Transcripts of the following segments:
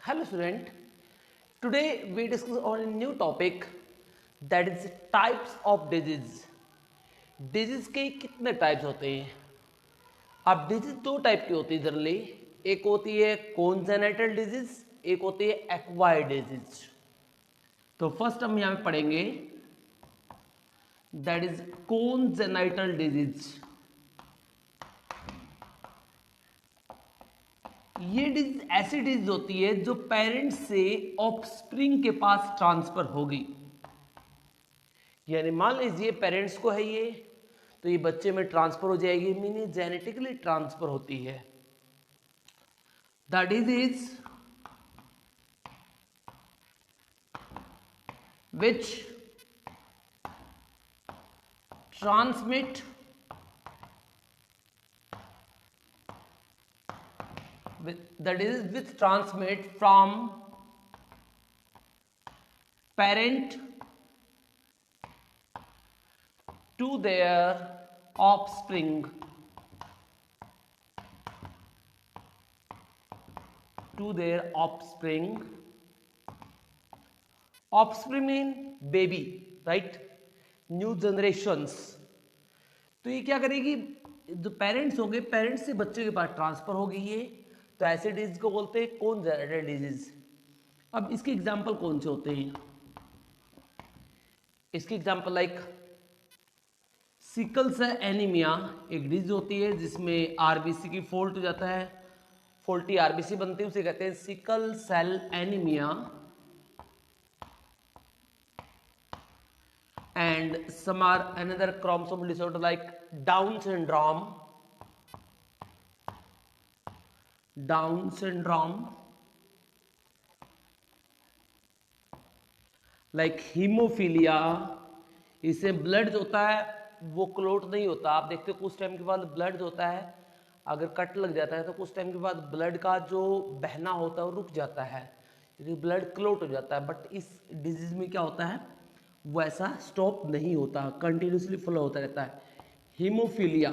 Hello student, today we discuss on a new topic that is types of disease. Disease के कितने types होते हैं? अब disease दो टाइप की होती है जनरली, एक होती है कॉन्जेनिटल डिजीज, एक होती है एक्वायर्ड डिजीज. तो फर्स्ट हम यहाँ पे पढ़ेंगे दैट इज कॉन्जेनिटल डिजीज. ये डिजीज ऐसी डिजीज होती है जो पेरेंट्स से ऑफस्प्रिंग के पास ट्रांसफर होगी. यानी मान लीजिए पेरेंट्स को है ये, तो ये बच्चे में ट्रांसफर हो जाएगी, मीनिंग जेनेटिकली ट्रांसफर होती है. The disease which transmit from parent to their offspring. Offspring mean baby, right? New generations. तो ये क्या करेगी, जो पेरेंट्स होंगे पेरेंट्स से बच्चे के पास ट्रांसफर होगी ये, तो ऐसे डिजीज को बोलते हैं कॉन्जेनिटल डिजीज. अब इसके एग्जांपल कौन से होते हैं? इसकी example like sickle cell anaemia एक डिजीज होती है जिसमें आरबीसी की फॉल्ट हो जाता है, फॉल्टी आरबीसी बनती है, उसे कहते हैं sickle cell anaemia. And some are another chromosomal disorder like Down syndrome, like haemophilia. इससे ब्लड जो होता है वो क्लोट नहीं होता. आप देखते हो कुछ टाइम के बाद ब्लड जो होता है अगर कट लग जाता है तो कुछ टाइम के बाद ब्लड का जो बहना होता है वो रुक जाता है, ब्लड क्लोट हो जाता है. बट इस डिजीज में क्या होता है, वो ऐसा स्टॉप नहीं होता, कंटिन्यूसली फ्लो होता रहता है. Haemophilia,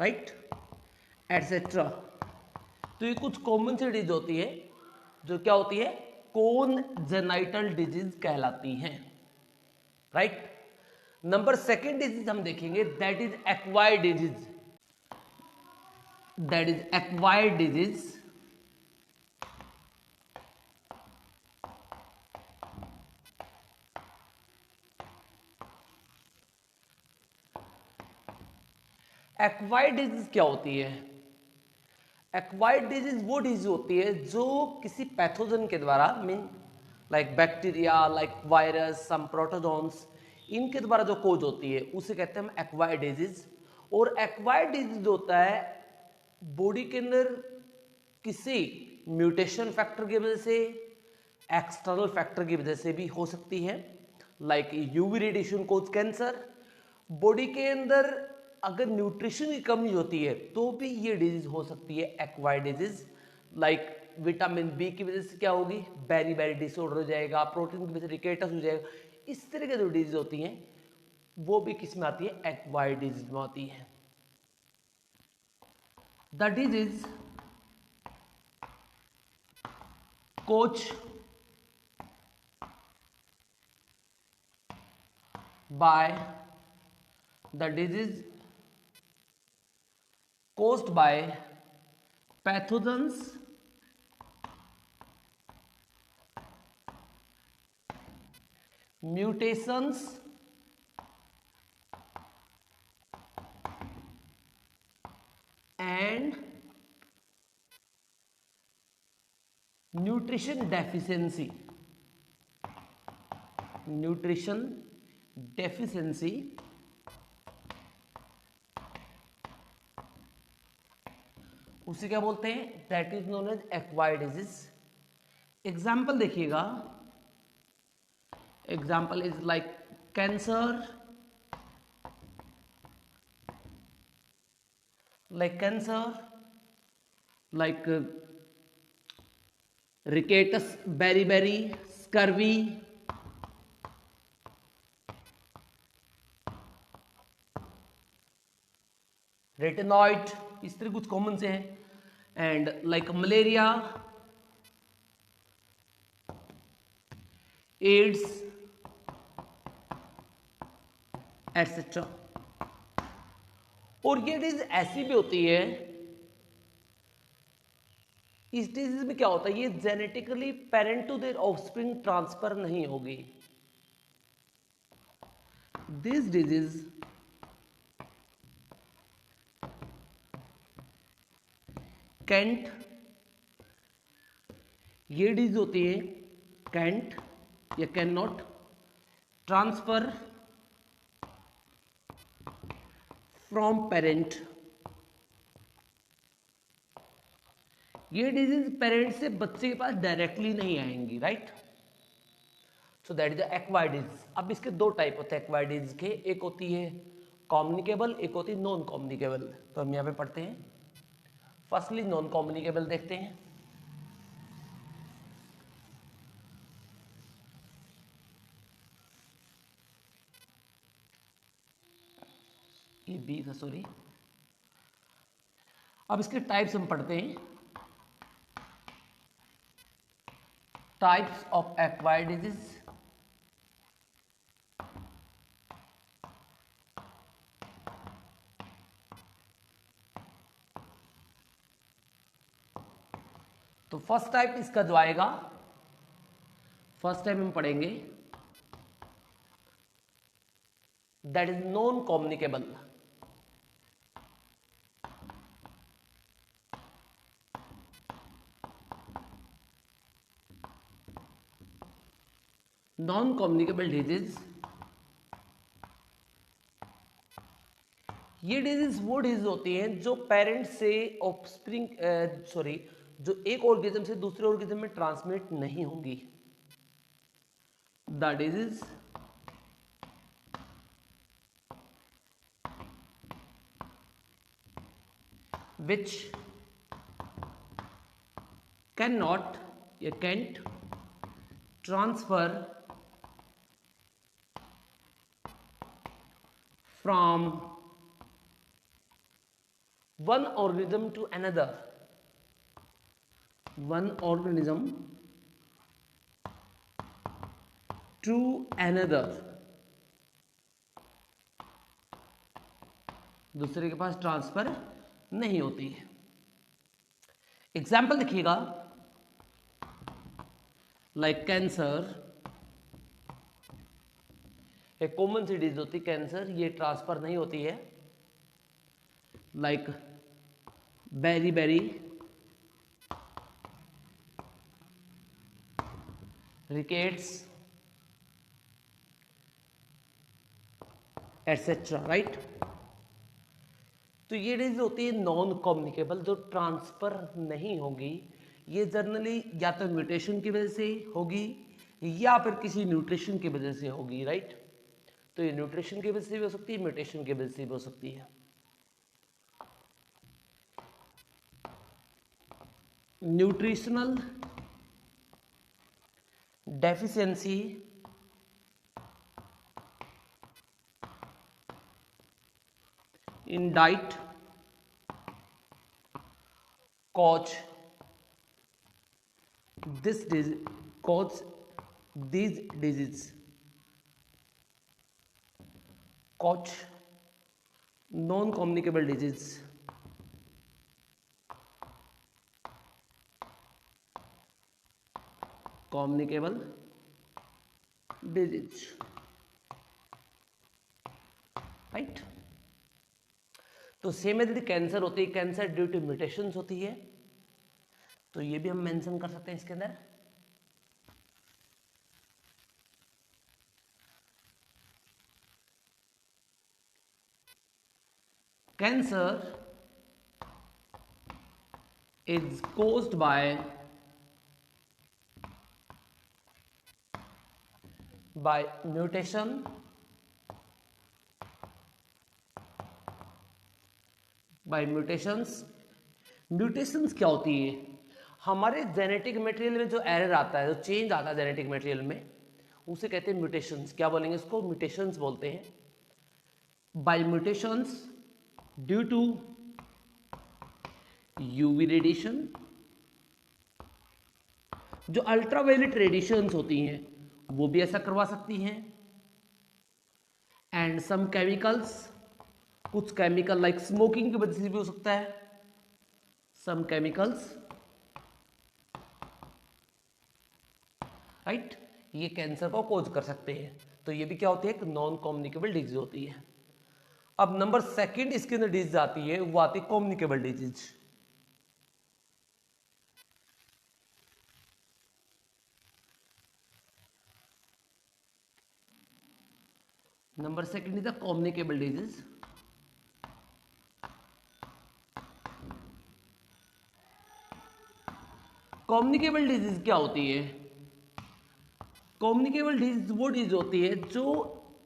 right, etcetera. तो ये कुछ कॉमन सी डिजीज होती है जो क्या होती है, कॉन्जेनिटल डिजीज कहलाती हैं, राइट. नंबर सेकेंड डिजीज हम देखेंगे that is acquired disease. Acquired disease क्या होती है? एक्वायर्ड डिजीज वो डिजीज होती है जो किसी पैथोजन के द्वारा, mean like bacteria, like virus, some protozoans, इनके द्वारा जो कोज होती है उसे कहते हैं हम एक्वायर्ड डिजीज. और एक्वायर्ड डिजीज होता है बॉडी के अंदर किसी म्यूटेशन फैक्टर की वजह से, एक्सटर्नल फैक्टर की वजह से भी हो सकती है. लाइक यूवी रेडिएशन कोज कैंसर. बॉडी के अंदर अगर न्यूट्रिशन की कमी होती है तो भी ये डिजीज हो सकती है acquired disease. Like vitamin B की वजह से क्या होगी, बेरी बेरी डिसऑर्डर हो जाएगा, प्रोटीन की वजह से रिकेटस हो जाएगा. इस तरह की जो डिजीज होती हैं वो भी किस में आती है, एक्वायर्ड डिजीज में आती है. The disease coach by the disease caused by pathogens mutations and nutrition deficiency. उसे क्या बोलते हैं, that is known as acquired disease. Example देखिएगा, example is like cancer, like rickets, beriberi, scurvy, retinoid, इस तरह कुछ कॉमन से हैं. and like malaria, AIDS, etc. और ये डिजीज ऐसी भी होती है, इस डिजीज में क्या होता है, ये genetically parent to their offspring transfer नहीं होगी. दिस डिजीज कैंट, ये डिजीज होती है कैंट या can not transfer from parent. ये डिजीज पेरेंट से बच्चे के पास डायरेक्टली नहीं आएंगी, right. So that is the acquired disease. अब इसके दो टाइप होते हैं एक्वायर्ड डिजीज के, एक होती है कम्युनिकेबल, एक होती है नॉन कम्युनिकेबल. तो हम यहाँ पे पढ़ते हैं. फर्स्टली नॉन कम्युनिकेबल देखते हैं. ये बी था, सॉरी. अब इसके टाइप्स हम पढ़ते हैं. Types of acquired disease. तो फर्स्ट टाइप इसका जो आएगा, फर्स्ट टाइप हम पढ़ेंगे that is non communicable. Non communicable disease, ये डिजीज वो डिजीज होती हैं जो पेरेंट से ऑफस्प्रिंग जो एक ऑर्गेनिज्म से दूसरे ऑर्गेनिज्म में ट्रांसमिट नहीं होंगी. द डिजीज which cannot या can't transfer from one organism to another. One organism to another. दूसरे के पास ट्रांसफर नहीं होती है. एग्जाम्पल देखिएगा, लाइक कैंसर, एक कॉमन सी डिजीज होती है कैंसर, ये ट्रांसफर नहीं होती है. Like beriberi rickets etcetera, right. तो ये डिजीज होती है नॉन कम्युनिकेबल, जो ट्रांसफर नहीं होगी. ये जनरली या तो म्यूटेशन की वजह से होगी या फिर किसी न्यूट्रिशन की वजह से होगी, राइट. तो ये न्यूट्रिशन की वजह से भी हो सकती है, म्यूटेशन की वजह से भी हो सकती है. Nutritional deficiency in diet cause these diseases, cause non-communicable disease. Communicable disease, right. तो सेम यदि कैंसर होती है, कैंसर ड्यू टू म्यूटेशंस होती है, तो ये भी हम मेंशन कर सकते हैं इसके अंदर. Cancer is caused by mutation by mutations. Mutations क्या होती है, हमारे जेनेटिक मटेरियल में जो एरर आता है, जो चेंज आता है जेनेटिक मटेरियल में, उसे कहते हैं म्यूटेशंस. क्या बोलेंगे इसको, म्यूटेशंस बोलते हैं. By mutations due to UV radiation, जो अल्ट्रावायलेट रेडिएशंस होती हैं वो भी ऐसा करवा सकती हैं। एंड सम केमिकल्स, कुछ केमिकल लाइक स्मोकिंग की वजह से भी हो सकता है। सम केमिकल्स, राइट, ये कैंसर को कॉज कर सकते हैं। तो ये भी क्या होती है, एक नॉन कम्युनिकेबल डिजीज होती है। अब नंबर सेकंड इसके अंदर डिजीज आती है, वो आती है communicable disease. Number second is the communicable disease. Communicable disease क्या होती है? कम्युनिकेबल डिजीज वो डिजीज होती है जो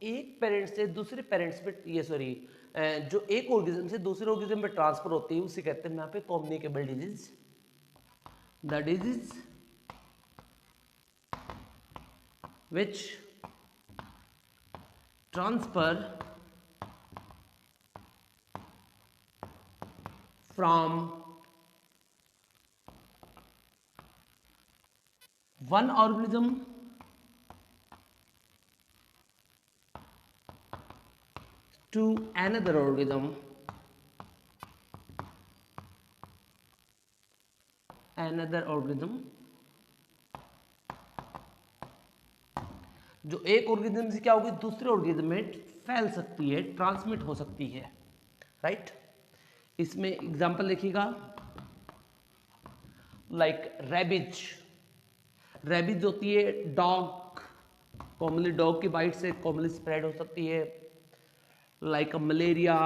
एक पेरेंट से दूसरे पेरेंट्स पे, ये सॉरी, जो एक ऑर्गेनिज्म से दूसरे ऑर्गेनिज्म में ट्रांसफर होती है, उसे कहते हैं यहाँ पे communicable disease. The disease which transfer from one organism to another organism, जो एक ऑर्गेनिज्म से क्या होगी, दूसरे ऑर्गेनिज्म में फैल सकती है, ट्रांसमिट हो सकती है, राइट। इसमें एग्जांपल देखिएगा, लाइक रेबिज। रेबिज होती है डॉग, कॉमनली डॉग की बाइट से कॉमनली स्प्रेड हो सकती है। Like malaria,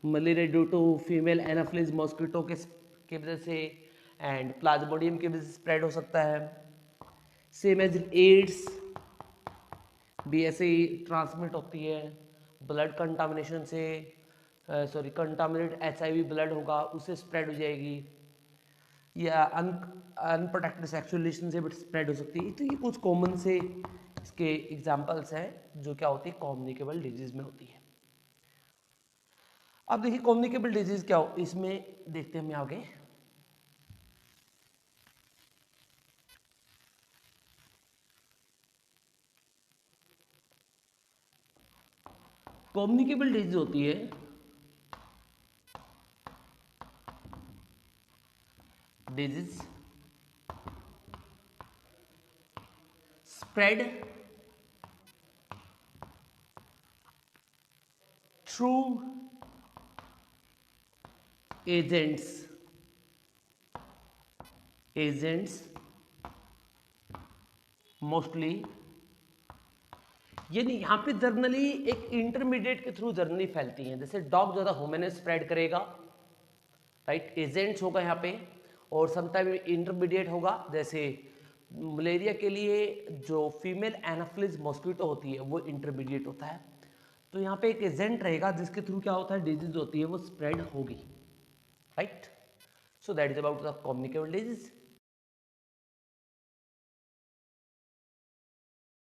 malaria due to female anopheles mosquito के वजह से, एंड प्लाज्मोडियम की वजह से स्प्रेड हो सकता है। सेम एज एड्स भी ऐसे ही ट्रांसमिट होती है, ब्लड कंटामिनेशन से, सॉरी कंटामिनेट HIV ब्लड होगा उससे स्प्रेड हो जाएगी, या अनप्रोटेक्टेड सेक्सुअल रिलेशन से भी स्प्रेड हो सकती है। तो ये कुछ कॉमन से इसके एग्जांपल्स हैं जो क्या होती है, कम्युनिकेबल डिजीज में होती है। अब देखिए कम्युनिकेबल डिजीज क्या हो, इसमें देखते हैं हम आगे। कम्युनिकेबल डिजीज होती है disease spread through agents mostly, यानी यहाँ पे जर्नली एक इंटरमीडिएट के थ्रू जर्नली फैलती हैं। जैसे डॉग ज्यादा ह्यूमन स्प्रेड करेगा, राइट, एजेंट्स होगा यहाँ पे, और समटाइम इंटरमीडिएट होगा। जैसे मलेरिया के लिए जो फीमेल एनाफिलिस मॉस्किटो होती है वो इंटरमीडिएट होता है। तो यहाँ पे एक एजेंट रहेगा जिसके थ्रू क्या होता है, डिजीज होती है वो स्प्रेड होगी, right. So that is about the communicable disease.